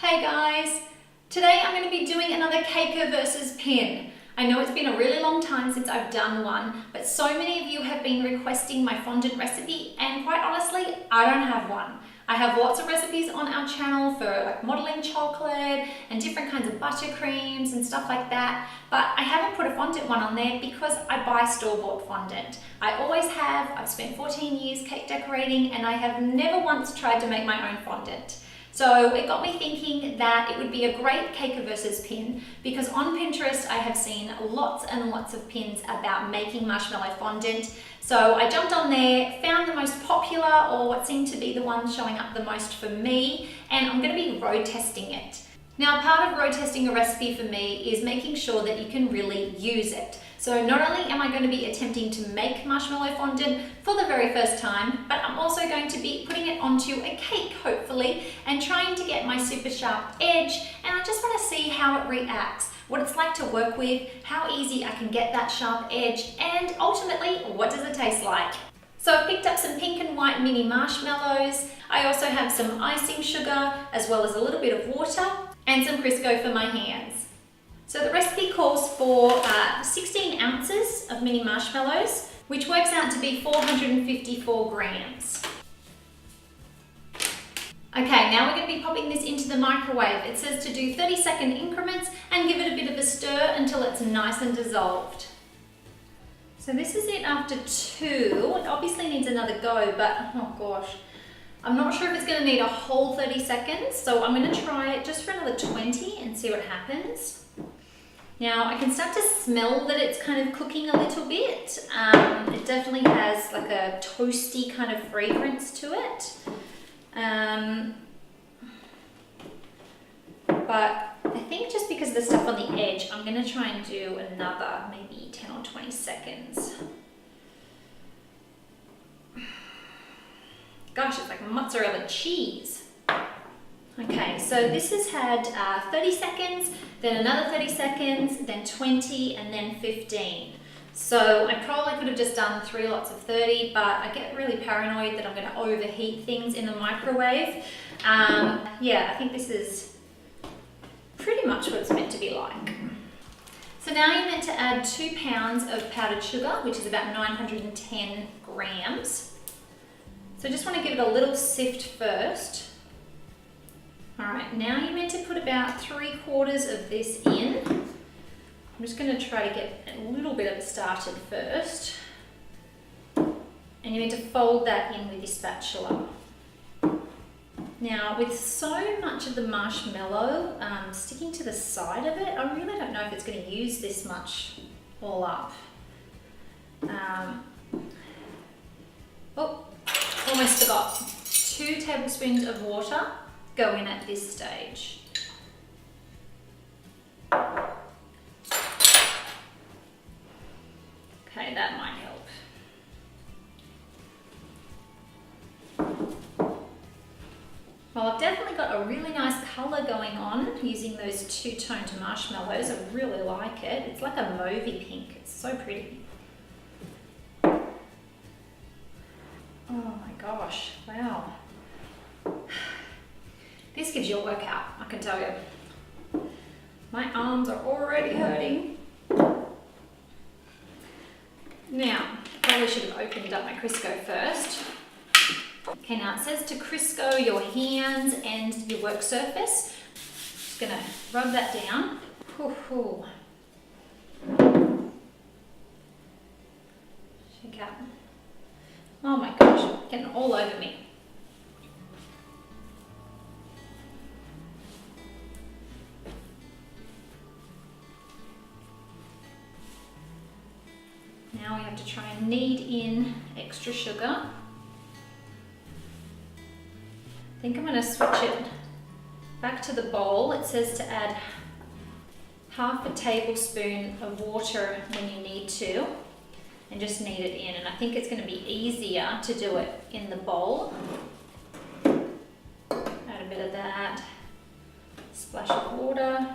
Hey guys! Today I'm going to be doing another CAKER versus pin. I know it's been a really long time since I've done one, but so many of you have been requesting my fondant recipe, and quite honestly, I don't have one. I have lots of recipes on our channel for like modeling chocolate and different kinds of buttercreams and stuff like that, but I haven't put a fondant one on there because I buy store-bought fondant. I always have. I've spent 14 years cake decorating and I have never once tried to make my own fondant. So it got me thinking that it would be a great CAKER versus pin, because on Pinterest I have seen lots and lots of pins about making marshmallow fondant. So I jumped on there, found the most popular, or what seemed to be the one showing up the most for me, and I'm going to be road testing it. Now, part of road testing a recipe for me is making sure that you can really use it. So not only am I going to be attempting to make marshmallow fondant for the very first time, but I'm also going to be putting it onto a cake, hopefully, and trying to get my super sharp edge. And I just want to see how it reacts, what it's like to work with, how easy I can get that sharp edge, and ultimately, what does it taste like? So I've picked up some pink and white mini marshmallows. I also have some icing sugar, as well as a little bit of water, and some Crisco for my hands. So the recipe calls for 16 ounces of mini marshmallows, which works out to be 454 grams. Okay, now we're going to be popping this into the microwave. It says to do 30-second increments and give it a bit of a stir until it's nice and dissolved. So this is it after 2. It obviously needs another go, but oh gosh, I'm not sure if it's going to need a whole 30 seconds, so I'm going to try it just for another 20 and see what happens. Now I can start to smell that it's kind of cooking a little bit. It definitely has like a toasty kind of fragrance to it. But I think just because of the stuff on the edge, I'm going to try and do another maybe 10 or 20 seconds. Gosh, it's like mozzarella cheese. Okay, so this has had 30 seconds, then another 30 seconds, then 20, and then 15. So I probably could have just done 3 lots of 30, but I get really paranoid that I'm going to overheat things in the microwave. Yeah, I think this is pretty much what it's meant to be like. So now you're meant to add 2 pounds of powdered sugar, which is about 910 grams. So I just want to give it a little sift first. Alright, now you're meant to put about 3/4 of this in. I'm just going to try to get a little bit of it started first. And you're meant to fold that in with your spatula. Now, with so much of the marshmallow sticking to the side of it, I really don't know if it's going to use this much all up. Oh, almost forgot. 2 tablespoons of water go in at this stage. Okay, that might help. Well, I've definitely got a really nice colour going on using those 2-toned marshmallows. I really like it. It's like a mauvey pink. It's so pretty. Oh my gosh, wow. This gives you a workout, I can tell you. My arms are already hurting. Now, probably should have opened up my Crisco first. Okay, now it says to Crisco your hands and your work surface. Just gonna rub that down. Shake out. Oh my gosh, getting all over me. Now we have to try and knead in extra sugar. I think I'm going to switch it back to the bowl. It says to add 1/2 tablespoon of water when you need to, and just knead it in. And I think it's going to be easier to do it in the bowl. Add a bit of that, splash of water.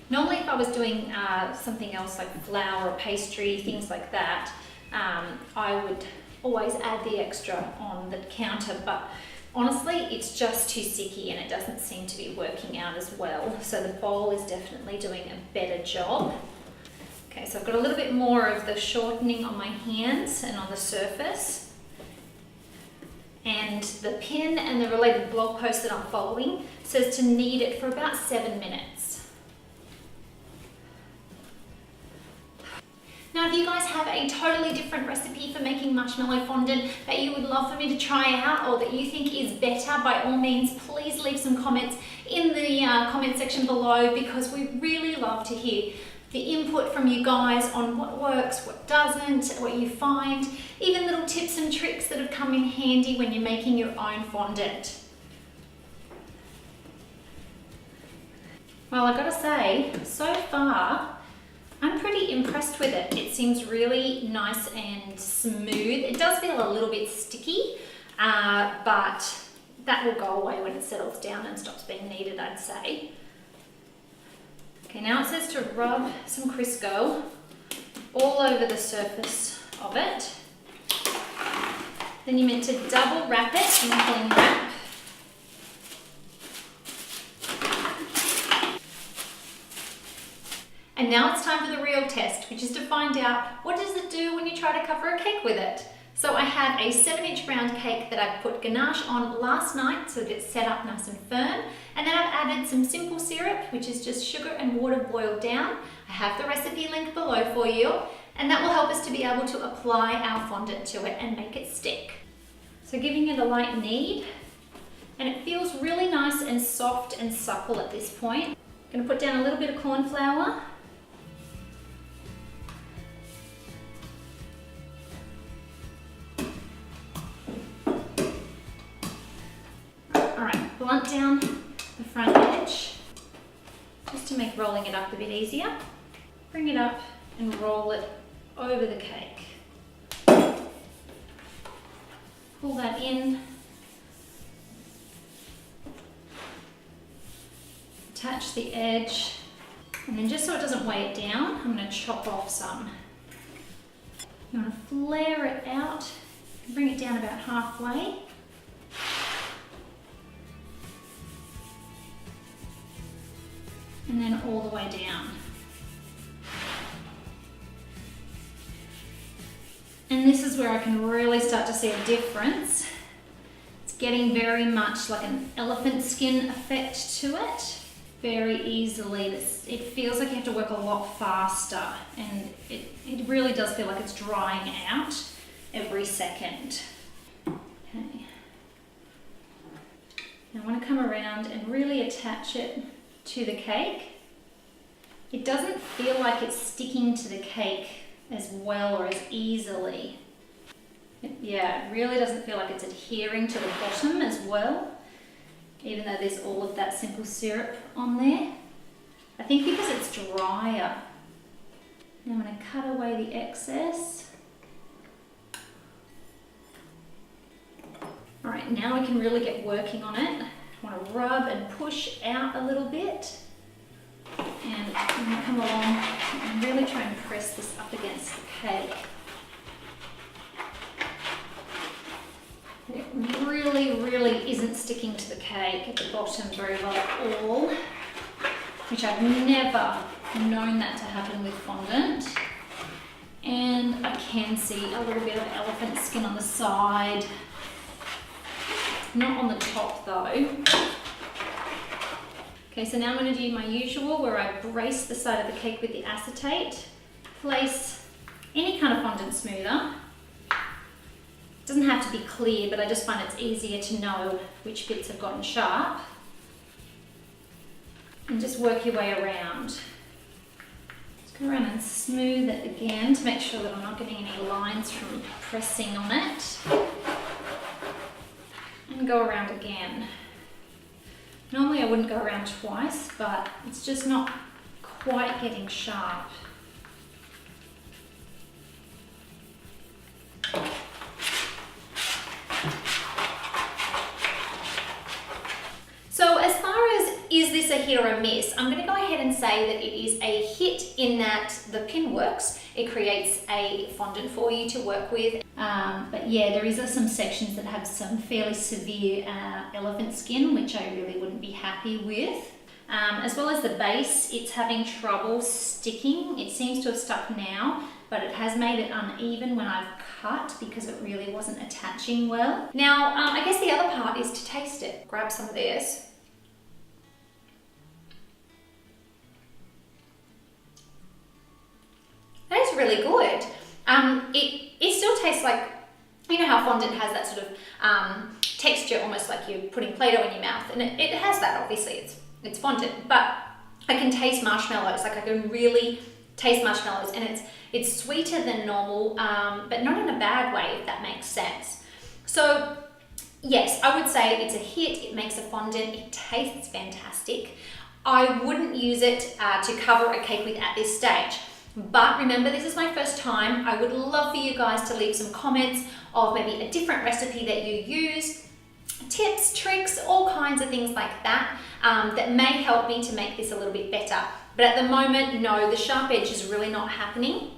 Normally if I was doing something else like flour or pastry, things like that, I would always add the extra on the counter, but Honestly, it's just too sticky and it doesn't seem to be working out as well. So the bowl is definitely doing a better job. Okay, so I've got a little bit more of the shortening on my hands and on the surface. And the pin and the related blog post that I'm following says to knead it for about 7 minutes. Now, if you guys have a totally different recipe for making marshmallow fondant that you would love for me to try out or that you think is better, by all means, please leave some comments in the comment section below, because we really love to hear the input from you guys on what works, what doesn't, what you find, even little tips and tricks that have come in handy when you're making your own fondant. Well, I gotta say, so far, I'm pretty impressed with it. It seems really nice and smooth. It does feel a little bit sticky, but that will go away when it settles down and stops being kneaded, I'd say. Okay, now it says to rub some Crisco all over the surface of it. Then you're meant to double wrap it in cling wrap. And now it's time for the real test, which is to find out what does it do when you try to cover a cake with it. So I have a 7-inch round cake that I put ganache on last night so that it's set up nice and firm. And then I've added some simple syrup, which is just sugar and water boiled down. I have the recipe link below for you, and that will help us to be able to apply our fondant to it and make it stick. So giving it a light knead, and it feels really nice and soft and supple at this point. I'm going to put down a little bit of corn flour. Blunt down the front edge, just to make rolling it up a bit easier. Bring it up and roll it over the cake. Pull that in. Attach the edge, and then just so it doesn't weigh it down, I'm going to chop off some. You want to flare it out, bring it down about halfway. And then all the way down. And this is where I can really start to see a difference. It's getting very much like an elephant skin effect to it. Very easily. It feels like you have to work a lot faster, and it really does feel like it's drying out every second. Okay. Now I want to come around and really attach it to the cake. It doesn't feel like it's sticking to the cake as well or as easily. It really doesn't feel like it's adhering to the bottom as well, even though there's all of that simple syrup on there. I think because it's drier. Now I'm going to cut away the excess. All right, now we can really get working on it. I want to rub and push out a little bit, and I'm going to come along and really try and press this up against the cake. It really isn't sticking to the cake at the bottom very well at all, which I've never known that to happen with fondant. And I can see a little bit of elephant skin on the side. Not on the top though. Okay, so now I'm going to do my usual where I brace the side of the cake with the acetate. Place any kind of fondant smoother. It doesn't have to be clear, but I just find it's easier to know which bits have gotten sharp. And just work your way around. Just go around and smooth it again to make sure that I'm not getting any lines from pressing on it. And go around again. Normally I wouldn't go around twice, but it's just not quite getting sharp. So as far as is this a hit or a miss, I'm going to go ahead and say that it is a hit in that the pin works. it creates a fondant for you to work with. But yeah, there is some sections that have some fairly severe elephant skin, which I really wouldn't be happy with. As well as the base, it's having trouble sticking. It seems to have stuck now, but it has made it uneven when I've cut because it really wasn't attaching well. Now, I guess the other part is to taste it. Grab some of this. That is really good. It still tastes like, you know how fondant has that sort of texture, almost like you're putting Play-Doh in your mouth, and it has that, obviously, it's fondant, but I can taste marshmallows. Like, I can really taste marshmallows, and it's sweeter than normal, but not in a bad way, if that makes sense. So yes, I would say it's a hit. It makes a fondant. It tastes fantastic. I wouldn't use it to cover a cake with at this stage. But remember, this is my first time. I would love for you guys to leave some comments of maybe a different recipe that you use, tips, tricks, all kinds of things like that, that may help me to make this a little bit better. But at the moment, no, the sharp edge is really not happening,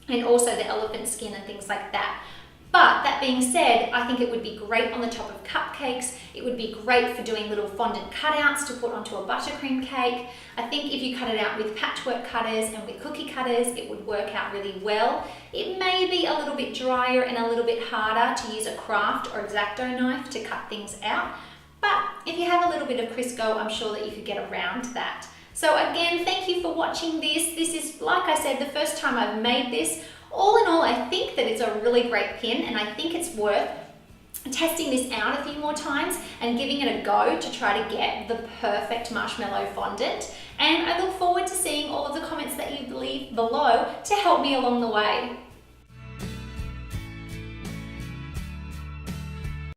and also the elephant skin and things like that. But that being said, I think it would be great on the top of cupcakes. It would be great for doing little fondant cutouts to put onto a buttercream cake. I think if you cut it out with patchwork cutters and with cookie cutters, it would work out really well. It may be a little bit drier and a little bit harder to use a craft or X-Acto knife to cut things out. But if you have a little bit of Crisco, I'm sure that you could get around that. So again, thank you for watching this. This is, like I said, the first time I've made this. All in all, I think that it's a really great pin, and I think it's worth testing this out a few more times and giving it a go to try to get the perfect marshmallow fondant. And I look forward to seeing all of the comments that you leave below to help me along the way.